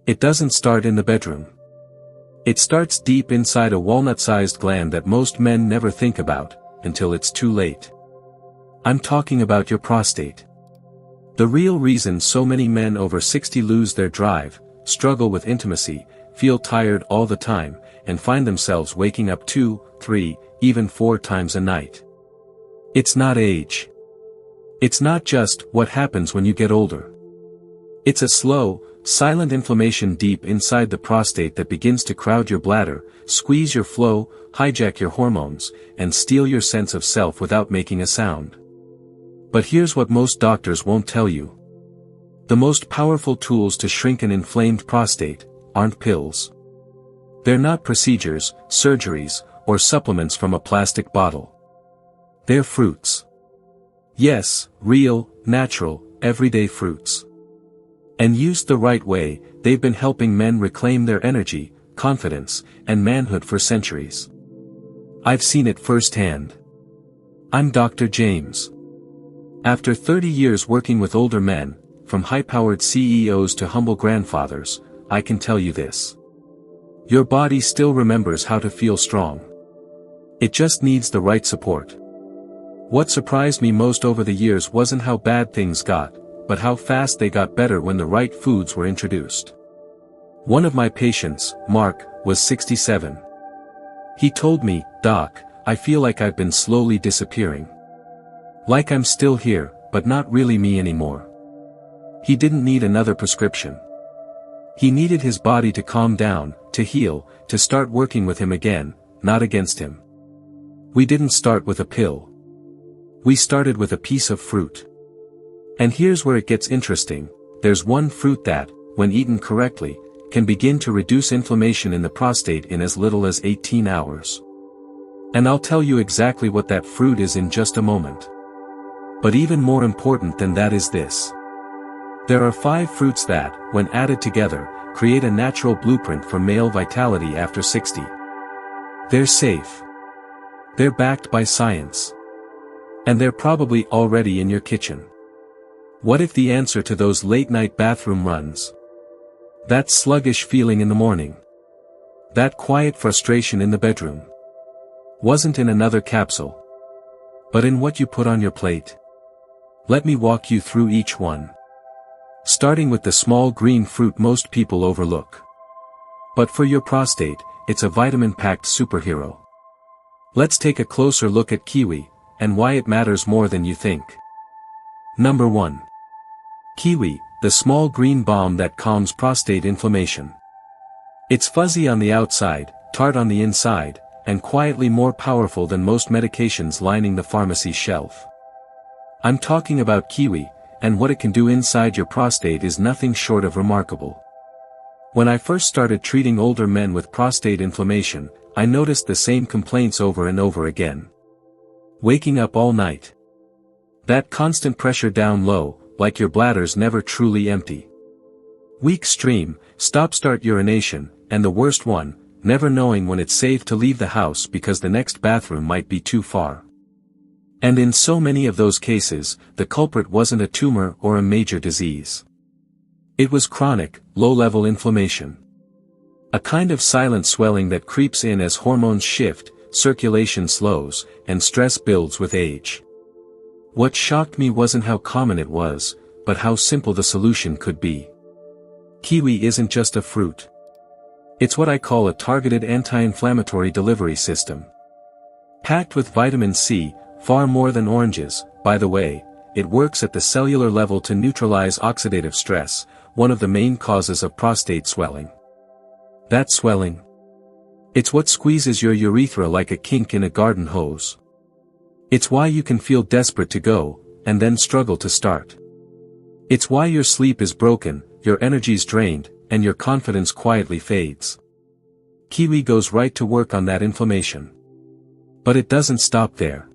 It doesn't start in the bedroom. It starts deep inside a walnut-sized gland that most men never think about, until it's too late. I'm talking about your prostate. The real reason so many men over 60 lose their drive, struggle with intimacy, feel tired all the time, and find themselves waking up 2, 3, even 4 times a night. It's not age. It's not just what happens when you get older. It's a slow, silent inflammation deep inside the prostate that begins to crowd your bladder, squeeze your flow, hijack your hormones, and steal your sense of self without making a sound. But here's what most doctors won't tell you. The most powerful tools to shrink an inflamed prostate aren't pills. They're not procedures, surgeries, or supplements from a plastic bottle. They're fruits. Yes, real, natural, everyday fruits. And used the right way, they've been helping men reclaim their energy, confidence, and manhood for centuries. I've seen it firsthand. I'm Dr. James. After 30 years working with older men, from high-powered CEOs to humble grandfathers, I can tell you this. Your body still remembers how to feel strong. It just needs the right support. What surprised me most over the years wasn't how bad things got, but how fast they got better when the right foods were introduced. One of my patients, Mark, was 67. He told me, "Doc, I feel like I've been slowly disappearing. Like I'm still here, but not really me anymore." He didn't need another prescription. He needed his body to calm down, to heal, to start working with him again, not against him. We didn't start with a pill. We started with a piece of fruit. And here's where it gets interesting. There's one fruit that, when eaten correctly, can begin to reduce inflammation in the prostate in as little as 18 hours. And I'll tell you exactly what that fruit is in just a moment. But even more important than that is this. There are 5 fruits that, when added together, create a natural blueprint for male vitality after 60. They're safe. They're backed by science. And they're probably already in your kitchen. What if the answer to those late-night bathroom runs? That sluggish feeling in the morning? That quiet frustration in the bedroom? Wasn't in another capsule, but in what you put on your plate? Let me walk you through each one. Starting with the small green fruit most people overlook. But for your prostate, it's a vitamin-packed superhero. Let's take a closer look at kiwi, and why it matters more than you think. Number 1. Kiwi, the small green balm that calms prostate inflammation. It's fuzzy on the outside, tart on the inside, and quietly more powerful than most medications lining the pharmacy shelf. I'm talking about kiwi, and what it can do inside your prostate is nothing short of remarkable. When I first started treating older men with prostate inflammation, I noticed the same complaints over and over again. Waking up all night. That constant pressure down low, like your bladder's never truly empty. Weak stream, stop-start urination, and the worst one, never knowing when it's safe to leave the house because the next bathroom might be too far. And in so many of those cases, the culprit wasn't a tumor or a major disease. It was chronic, low-level inflammation. A kind of silent swelling that creeps in as hormones shift, circulation slows, and stress builds with age. What shocked me wasn't how common it was, but how simple the solution could be. Kiwi isn't just a fruit. It's what I call a targeted anti-inflammatory delivery system. Packed with vitamin C, far more than oranges, by the way, it works at the cellular level to neutralize oxidative stress, one of the main causes of prostate swelling. That swelling? It's what squeezes your urethra like a kink in a garden hose. It's why you can feel desperate to go, and then struggle to start. It's why your sleep is broken, your energy's drained, and your confidence quietly fades. Kiwi goes right to work on that inflammation. But it doesn't stop there.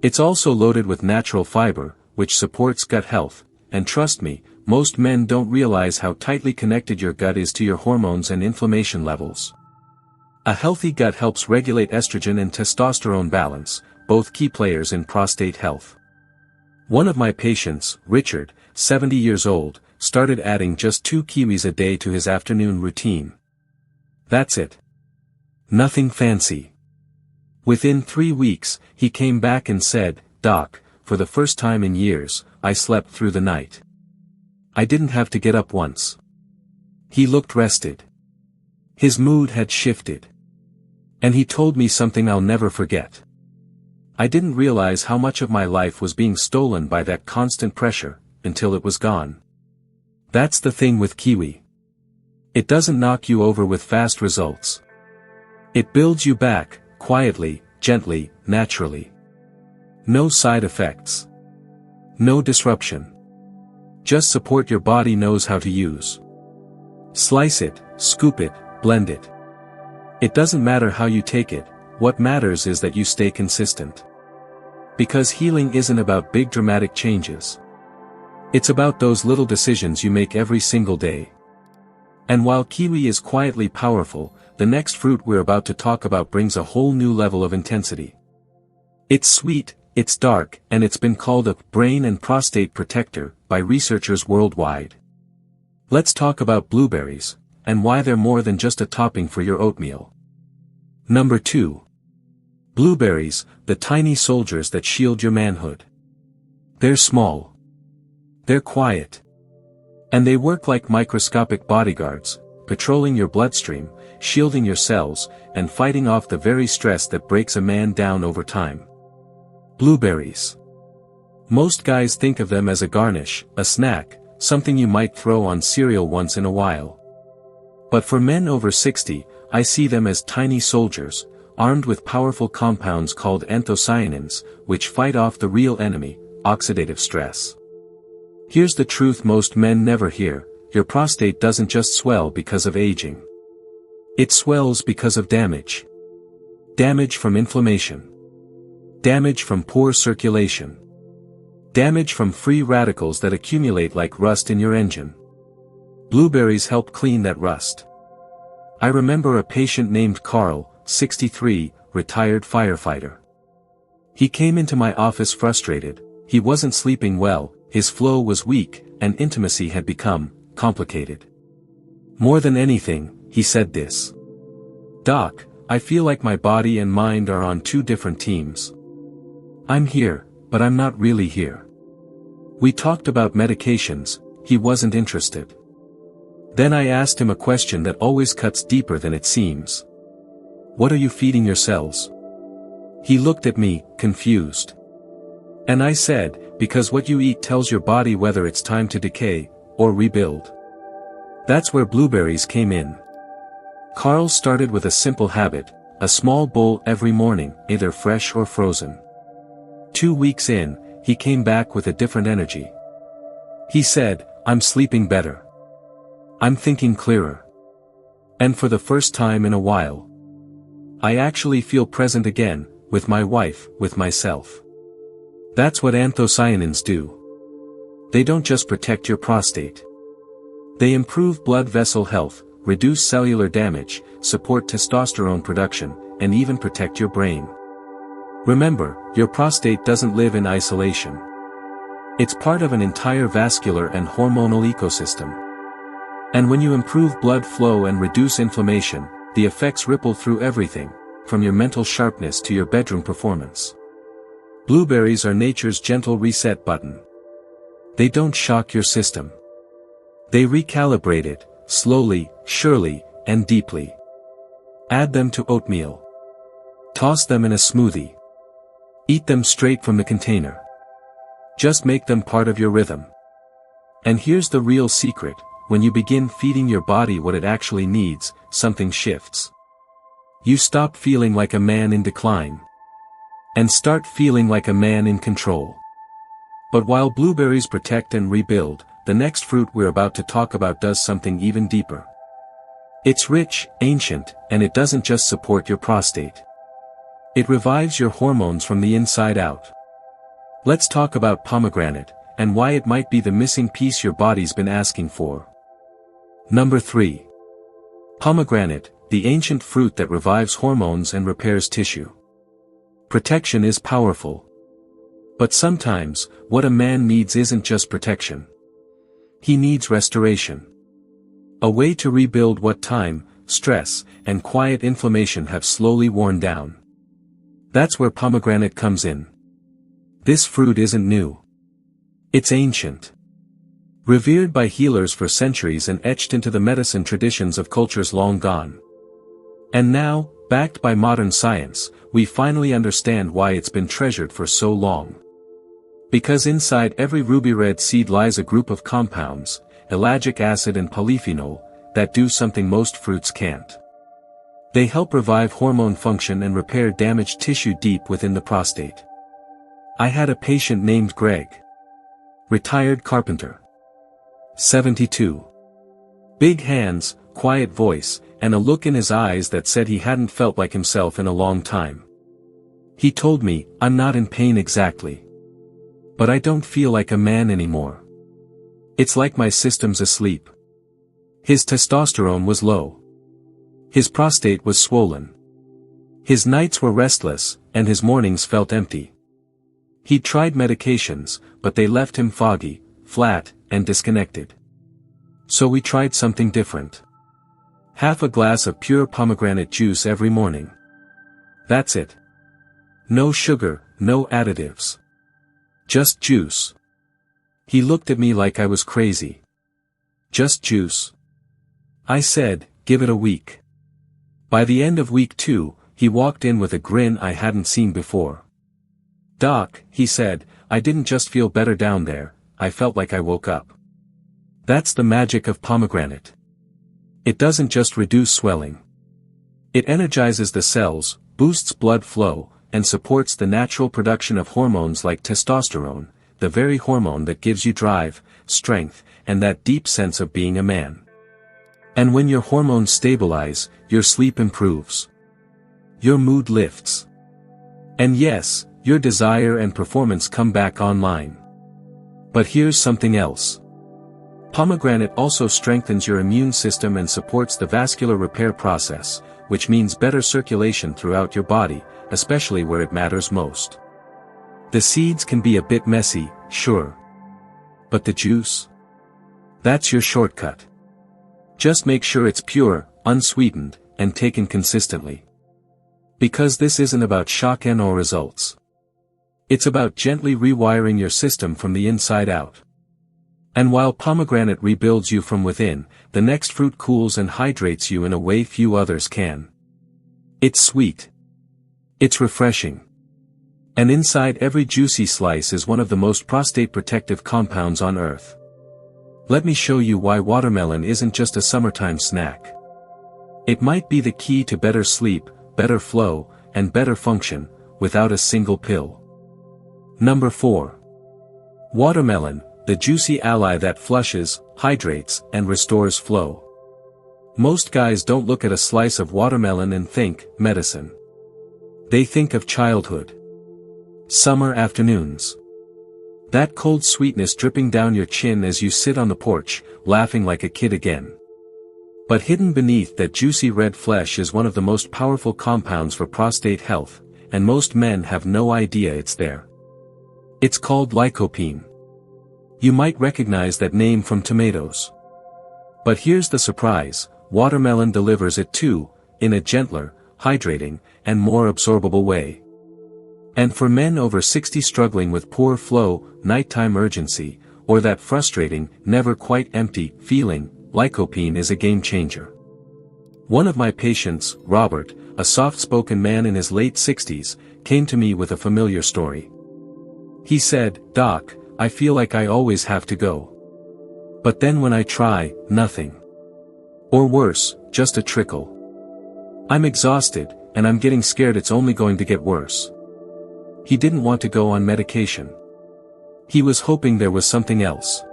It's also loaded with natural fiber, which supports gut health, and trust me, most men don't realize how tightly connected your gut is to your hormones and inflammation levels. A healthy gut helps regulate estrogen and testosterone balance, both key players in prostate health. One of my patients, Richard, 70 years old, started adding just 2 kiwis a day to his afternoon routine. That's it. Nothing fancy. Within 3 weeks, he came back and said, "Doc, for the first time in years, I slept through the night. I didn't have to get up once." He looked rested. His mood had shifted. And he told me something I'll never forget. "I didn't realize how much of my life was being stolen by that constant pressure, until it was gone." That's the thing with Kiwi. It doesn't knock you over with fast results. It builds you back, quietly, gently, naturally. No side effects. No disruption. Just support your body knows how to use. Slice it, scoop it, blend it. It doesn't matter how you take it, what matters is that you stay consistent. Because healing isn't about big dramatic changes. It's about those little decisions you make every single day. And while Kiwi is quietly powerful, the next fruit we're about to talk about brings a whole new level of intensity. It's sweet, it's dark, and it's been called a brain and prostate protector by researchers worldwide. Let's talk about blueberries, and why they're more than just a topping for your oatmeal. Number 2. Blueberries, the tiny soldiers that shield your manhood. They're small. They're quiet. And they work like microscopic bodyguards, patrolling your bloodstream, shielding your cells, and fighting off the very stress that breaks a man down over time. Blueberries. Most guys think of them as a garnish, a snack, something you might throw on cereal once in a while. But for men over 60, I see them as tiny soldiers, armed with powerful compounds called anthocyanins, which fight off the real enemy, oxidative stress. Here's the truth most men never hear: your prostate doesn't just swell because of aging. It swells because of damage. Damage from inflammation. Damage from poor circulation. Damage from free radicals that accumulate like rust in your engine. Blueberries help clean that rust. I remember a patient named Carl, 63, retired firefighter. He came into my office frustrated. He wasn't sleeping well, his flow was weak, and intimacy had become complicated. More than anything, he said this: "Doc, I feel like my body and mind are on 2 different teams. I'm here, but I'm not really here." We talked about medications. He wasn't interested. Then I asked him a question that always cuts deeper than it seems. "What are you feeding your cells?" He looked at me, confused. And I said, "Because what you eat tells your body whether it's time to decay, or rebuild." That's where blueberries came in. Carl started with a simple habit, a small bowl every morning, either fresh or frozen. 2 weeks in, he came back with a different energy. He said, "I'm sleeping better. I'm thinking clearer. And for the first time in a while, I actually feel present again, with my wife, with myself." That's what anthocyanins do. They don't just protect your prostate. They improve blood vessel health, reduce cellular damage, support testosterone production, and even protect your brain. Remember, your prostate doesn't live in isolation. It's part of an entire vascular and hormonal ecosystem. And when you improve blood flow and reduce inflammation, the effects ripple through everything, from your mental sharpness to your bedroom performance. Blueberries are nature's gentle reset button. They don't shock your system. They recalibrate it, slowly, surely, and deeply. Add them to oatmeal. Toss them in a smoothie. Eat them straight from the container. Just make them part of your rhythm. And here's the real secret: when you begin feeding your body what it actually needs, something shifts. You stop feeling like a man in decline. And start feeling like a man in control. But while blueberries protect and rebuild, the next fruit we're about to talk about does something even deeper. It's rich, ancient, and it doesn't just support your prostate. It revives your hormones from the inside out. Let's talk about pomegranate, and why it might be the missing piece your body's been asking for. Number 3. Pomegranate, the ancient fruit that revives hormones and repairs tissue. Protection is powerful. But sometimes, what a man needs isn't just protection. He needs restoration. A way to rebuild what time, stress, and quiet inflammation have slowly worn down. That's where pomegranate comes in. This fruit isn't new. It's ancient. Revered by healers for centuries and etched into the medicine traditions of cultures long gone. And now, backed by modern science, we finally understand why it's been treasured for so long. Because inside every ruby red seed lies a group of compounds, ellagic acid and polyphenol, that do something most fruits can't. They help revive hormone function and repair damaged tissue deep within the prostate. I had a patient named Greg. Retired carpenter. 72. Big hands, quiet voice, and a look in his eyes that said he hadn't felt like himself in a long time. He told me, "I'm not in pain exactly. But I don't feel like a man anymore. It's like my system's asleep." His testosterone was low. His prostate was swollen. His nights were restless, and his mornings felt empty. He'd tried medications, but they left him foggy, flat, and disconnected. So we tried something different. Half a glass of pure pomegranate juice every morning. That's it. No sugar, no additives. Just juice. He looked at me like I was crazy. Just juice? I said, give it a week. By the end of week 2, he walked in with a grin I hadn't seen before. "Doc," he said, "I didn't just feel better down there, I felt like I woke up." That's the magic of pomegranate. It doesn't just reduce swelling. It energizes the cells, boosts blood flow, and supports the natural production of hormones like testosterone, the very hormone that gives you drive, strength, and that deep sense of being a man. And when your hormones stabilize, your sleep improves. Your mood lifts. And yes, your desire and performance come back online. But here's something else. Pomegranate also strengthens your immune system and supports the vascular repair process, which means better circulation throughout your body, especially where it matters most. The seeds can be a bit messy, sure. But the juice? That's your shortcut. Just make sure it's pure, unsweetened, and taken consistently. Because this isn't about shock and/or results. It's about gently rewiring your system from the inside out. And while pomegranate rebuilds you from within, the next fruit cools and hydrates you in a way few others can. It's sweet. It's refreshing. And inside every juicy slice is one of the most prostate protective compounds on earth. Let me show you why watermelon isn't just a summertime snack. It might be the key to better sleep, better flow, and better function, without a single pill. Number 4. Watermelon, the juicy ally that flushes, hydrates, and restores flow. Most guys don't look at a slice of watermelon and think, medicine. They think of childhood. Summer afternoons. That cold sweetness dripping down your chin as you sit on the porch, laughing like a kid again. But hidden beneath that juicy red flesh is one of the most powerful compounds for prostate health, and most men have no idea it's there. It's called lycopene. You might recognize that name from tomatoes. But here's the surprise, watermelon delivers it too, in a gentler, hydrating, and more absorbable way. And for men over 60 struggling with poor flow, nighttime urgency, or that frustrating, never quite empty feeling, lycopene is a game changer. One of my patients, Robert, a soft-spoken man in his late 60s, came to me with a familiar story. He said, "Doc, I feel like I always have to go. But then when I try, nothing. Or worse, just a trickle. I'm exhausted, and I'm getting scared it's only going to get worse." He didn't want to go on medication. He was hoping there was something else.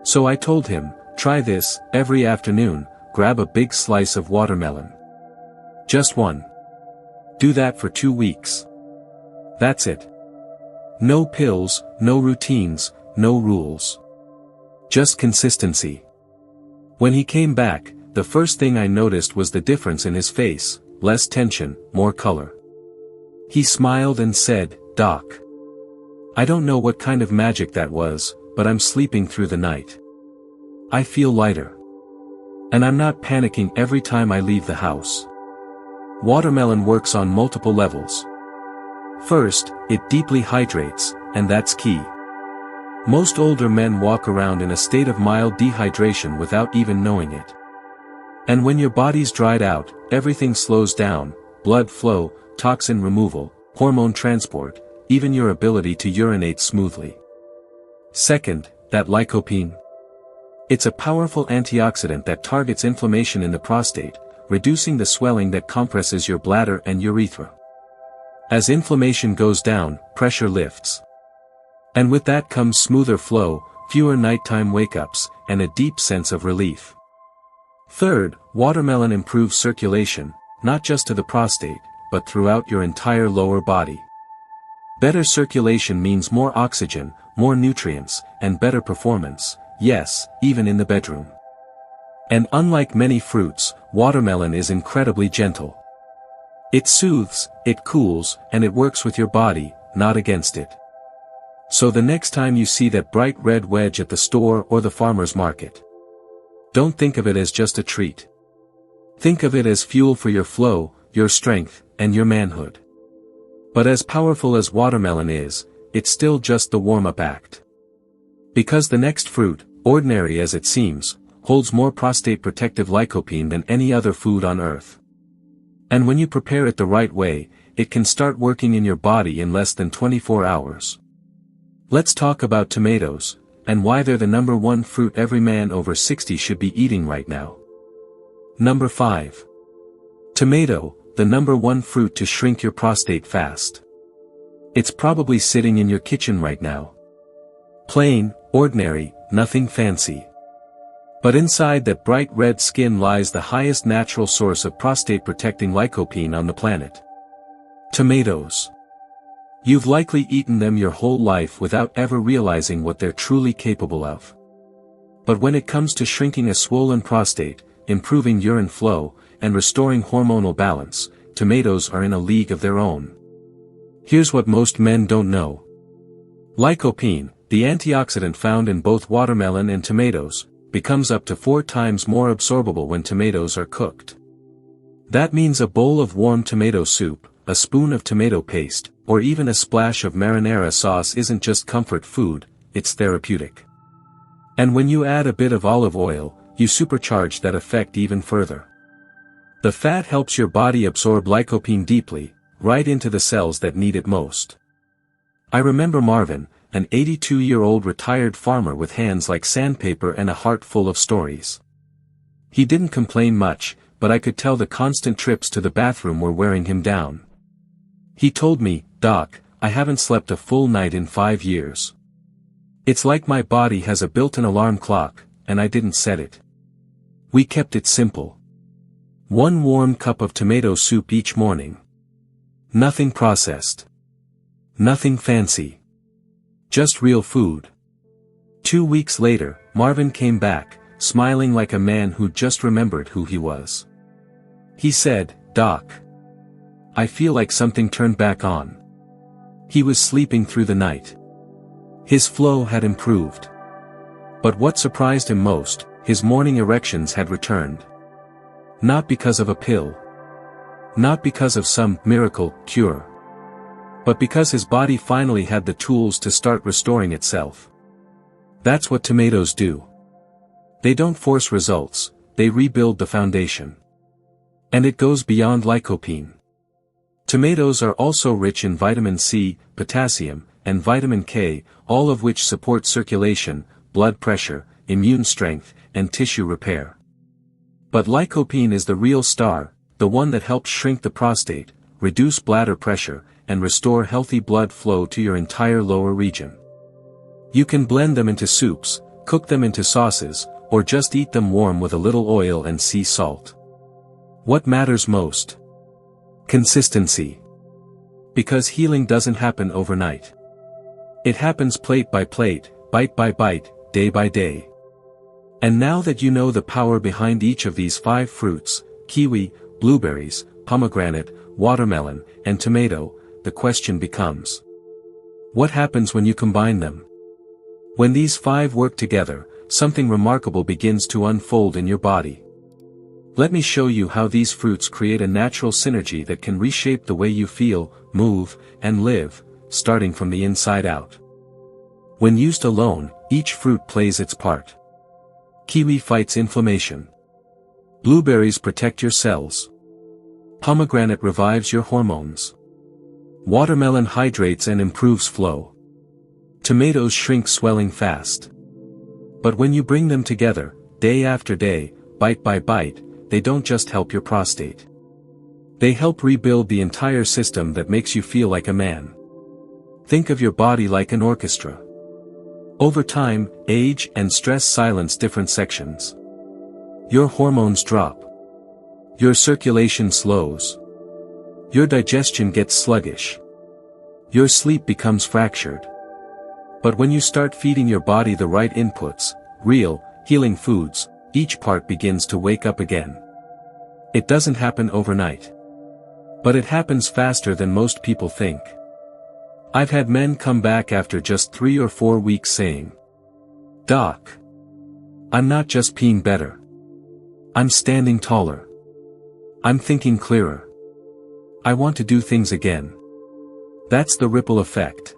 So I told him, try this, every afternoon, grab a big slice of watermelon. Just one. Do that for 2 weeks. That's it. No pills, no routines, no rules. Just consistency. When he came back, the first thing I noticed was the difference in his face, less tension, more color. He smiled and said, "Doc. I don't know what kind of magic that was, but I'm sleeping through the night." I feel lighter. And I'm not panicking every time I leave the house. Watermelon works on multiple levels. First, it deeply hydrates, and that's key. Most older men walk around in a state of mild dehydration without even knowing it. And when your body's dried out, everything slows down: blood flow, toxin removal, hormone transport, even your ability to urinate smoothly. Second, that lycopene. It's a powerful antioxidant that targets inflammation in the prostate, reducing the swelling that compresses your bladder and urethra. As inflammation goes down, pressure lifts. And with that comes smoother flow, fewer nighttime wake-ups, and a deep sense of relief. Third, watermelon improves circulation, not just to the prostate, but throughout your entire lower body. Better circulation means more oxygen, more nutrients, and better performance, yes, even in the bedroom. And unlike many fruits, watermelon is incredibly gentle. It soothes, it cools, and it works with your body, not against it. So the next time you see that bright red wedge at the store or the farmer's market, don't think of it as just a treat. Think of it as fuel for your flow, your strength, and your manhood. But as powerful as watermelon is, it's still just the warm-up act. Because the next fruit, ordinary as it seems, holds more prostate-protective lycopene than any other food on earth. And when you prepare it the right way, it can start working in your body in less than 24 hours. Let's talk about tomatoes, and why they're the number one fruit every man over 60 should be eating right now. Number 5. Tomato, the number one fruit to shrink your prostate fast. It's probably sitting in your kitchen right now. Plain, ordinary, nothing fancy. But inside that bright red skin lies the highest natural source of prostate-protecting lycopene on the planet. Tomatoes. You've likely eaten them your whole life without ever realizing what they're truly capable of. But when it comes to shrinking a swollen prostate, improving urine flow, and restoring hormonal balance, tomatoes are in a league of their own. Here's what most men don't know. Lycopene, the antioxidant found in both watermelon and tomatoes, becomes up to 4 times more absorbable when tomatoes are cooked. That means a bowl of warm tomato soup, a spoon of tomato paste, or even a splash of marinara sauce isn't just comfort food, it's therapeutic. And when you add a bit of olive oil, you supercharge that effect even further. The fat helps your body absorb lycopene deeply, right into the cells that need it most. I remember Marvin, an 82-year-old retired farmer with hands like sandpaper and a heart full of stories. He didn't complain much, but I could tell the constant trips to the bathroom were wearing him down. He told me, "Doc, I haven't slept a full night in 5 years. It's like my body has a built-in alarm clock, and I didn't set it." We kept it simple. 1 warm cup of tomato soup each morning. Nothing processed. Nothing fancy. Just real food. 2 weeks later, Marvin came back, smiling like a man who just remembered who he was. He said, "Doc, I feel like something turned back on." He was sleeping through the night. His flow had improved. But what surprised him most, his morning erections had returned. Not because of a pill. Not because of some miracle cure. But because his body finally had the tools to start restoring itself. That's what tomatoes do. They don't force results, they rebuild the foundation. And it goes beyond lycopene. Tomatoes are also rich in vitamin C, potassium, and vitamin K, all of which support circulation, blood pressure, immune strength, and tissue repair. But lycopene is the real star, the one that helps shrink the prostate, reduce bladder pressure, and restore healthy blood flow to your entire lower region. You can blend them into soups, cook them into sauces, or just eat them warm with a little oil and sea salt. What matters most? Consistency. Because healing doesn't happen overnight. It happens plate by plate, bite by bite, day by day. And now that you know the power behind each of these 5 fruits, kiwi, blueberries, pomegranate, watermelon, and tomato, the question becomes: what happens when you combine them? When these 5 work together, something remarkable begins to unfold in your body. Let me show you how these fruits create a natural synergy that can reshape the way you feel, move, and live, starting from the inside out. When used alone, each fruit plays its part. Kiwi fights inflammation. Blueberries protect your cells. Pomegranate revives your hormones. Watermelon hydrates and improves flow. Tomatoes shrink swelling fast. But when you bring them together, day after day, bite by bite, they don't just help your prostate. They help rebuild the entire system that makes you feel like a man. Think of your body like an orchestra. Over time, age and stress silence different sections. Your hormones drop. Your circulation slows. Your digestion gets sluggish. Your sleep becomes fractured. But when you start feeding your body the right inputs, real, healing foods, each part begins to wake up again. It doesn't happen overnight. But it happens faster than most people think. I've had men come back after just 3 or 4 weeks saying, "Doc, I'm not just peeing better. I'm standing taller. I'm thinking clearer. I want to do things again." That's the ripple effect.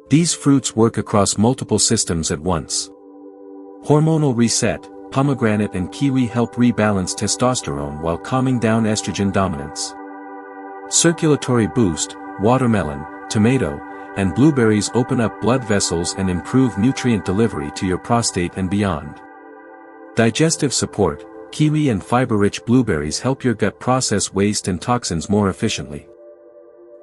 These fruits work across multiple systems at once. Hormonal reset, pomegranate and kiwi help rebalance testosterone while calming down estrogen dominance. Circulatory boost, watermelon, tomato, and blueberries open up blood vessels and improve nutrient delivery to your prostate and beyond. Digestive support, kiwi and fiber-rich blueberries help your gut process waste and toxins more efficiently.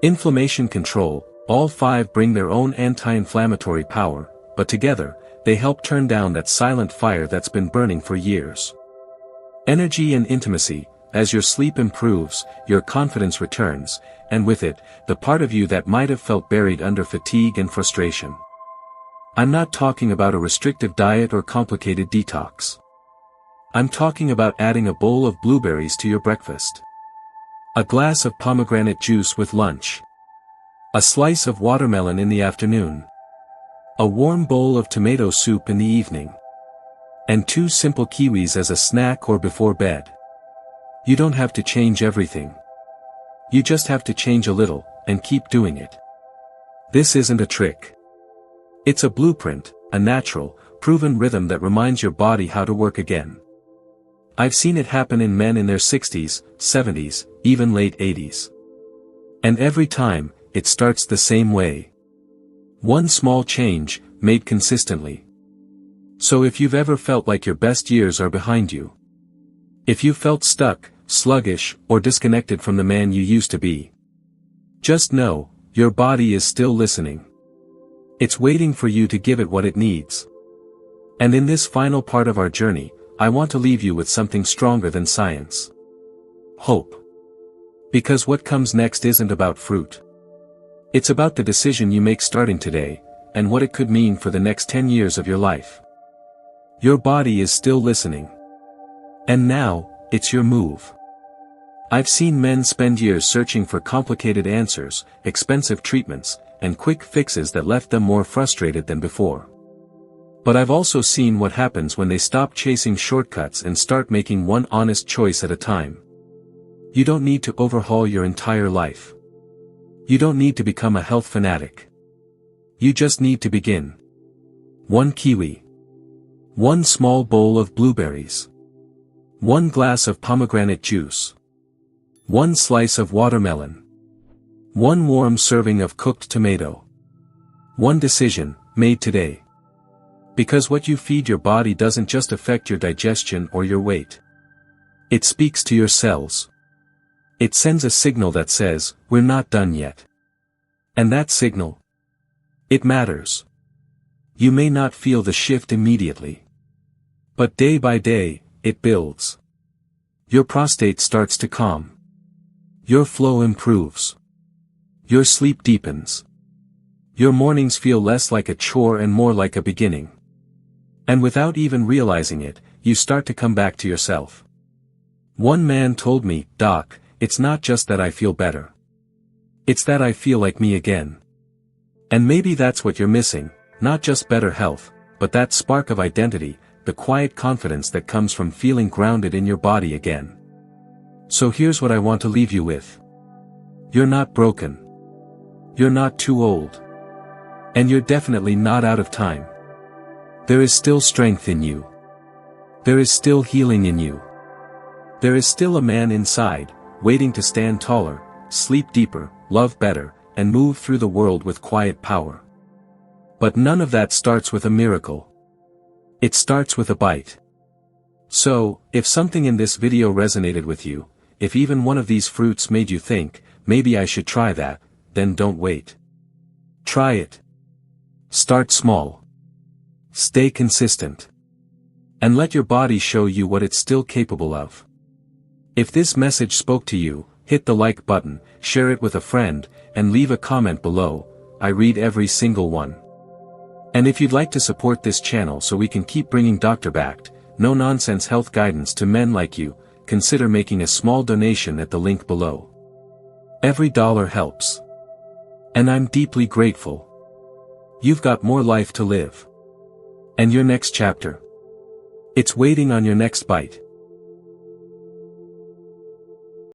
Inflammation control, all 5 bring their own anti-inflammatory power, but together, they help turn down that silent fire that's been burning for years. Energy and intimacy, as your sleep improves, your confidence returns, and with it, the part of you that might have felt buried under fatigue and frustration. I'm not talking about a restrictive diet or complicated detox. I'm talking about adding a bowl of blueberries to your breakfast. A glass of pomegranate juice with lunch. A slice of watermelon in the afternoon. A warm bowl of tomato soup in the evening. And 2 simple kiwis as a snack or before bed. You don't have to change everything. You just have to change a little, and keep doing it. This isn't a trick. It's a blueprint, a natural, proven rhythm that reminds your body how to work again. I've seen it happen in men in their 60s, 70s, even late 80s. And every time, it starts the same way. One small change, made consistently. So if you've ever felt like your best years are behind you, if you felt stuck, sluggish, or disconnected from the man you used to be, just know, your body is still listening. It's waiting for you to give it what it needs. And in this final part of our journey, I want to leave you with something stronger than science. Hope. Because what comes next isn't about fruit. It's about the decision you make starting today, and what it could mean for the next 10 years of your life. Your body is still listening. And now, it's your move. I've seen men spend years searching for complicated answers, expensive treatments, and quick fixes that left them more frustrated than before. But I've also seen what happens when they stop chasing shortcuts and start making one honest choice at a time. You don't need to overhaul your entire life. You don't need to become a health fanatic. You just need to begin. 1 kiwi. 1 small bowl of blueberries. 1 glass of pomegranate juice. 1 slice of watermelon. 1 warm serving of cooked tomato. 1 decision, made today. Because what you feed your body doesn't just affect your digestion or your weight. It speaks to your cells. It sends a signal that says, we're not done yet. And that signal, it matters. You may not feel the shift immediately. But day by day, it builds. Your prostate starts to calm. Your flow improves. Your sleep deepens. Your mornings feel less like a chore and more like a beginning. And without even realizing it, you start to come back to yourself. One man told me, "Doc, it's not just that I feel better. It's that I feel like me again." And maybe that's what you're missing, not just better health, but that spark of identity, the quiet confidence that comes from feeling grounded in your body again. So here's what I want to leave you with. You're not broken. You're not too old. And you're definitely not out of time. There is still strength in you. There is still healing in you. There is still a man inside, waiting to stand taller, sleep deeper, love better, and move through the world with quiet power. But none of that starts with a miracle. It starts with a bite. So, if something in this video resonated with you, if even one of these fruits made you think, maybe I should try that, then don't wait. Try it. Start small. Stay consistent. And let your body show you what it's still capable of. If this message spoke to you, hit the like button, share it with a friend, and leave a comment below. I read every single one. And if you'd like to support this channel so we can keep bringing doctor-backed, no-nonsense health guidance to men like you, consider making a small donation at the link below. Every dollar helps. And I'm deeply grateful. You've got more life to live. And your next chapter. It's waiting on your next bite.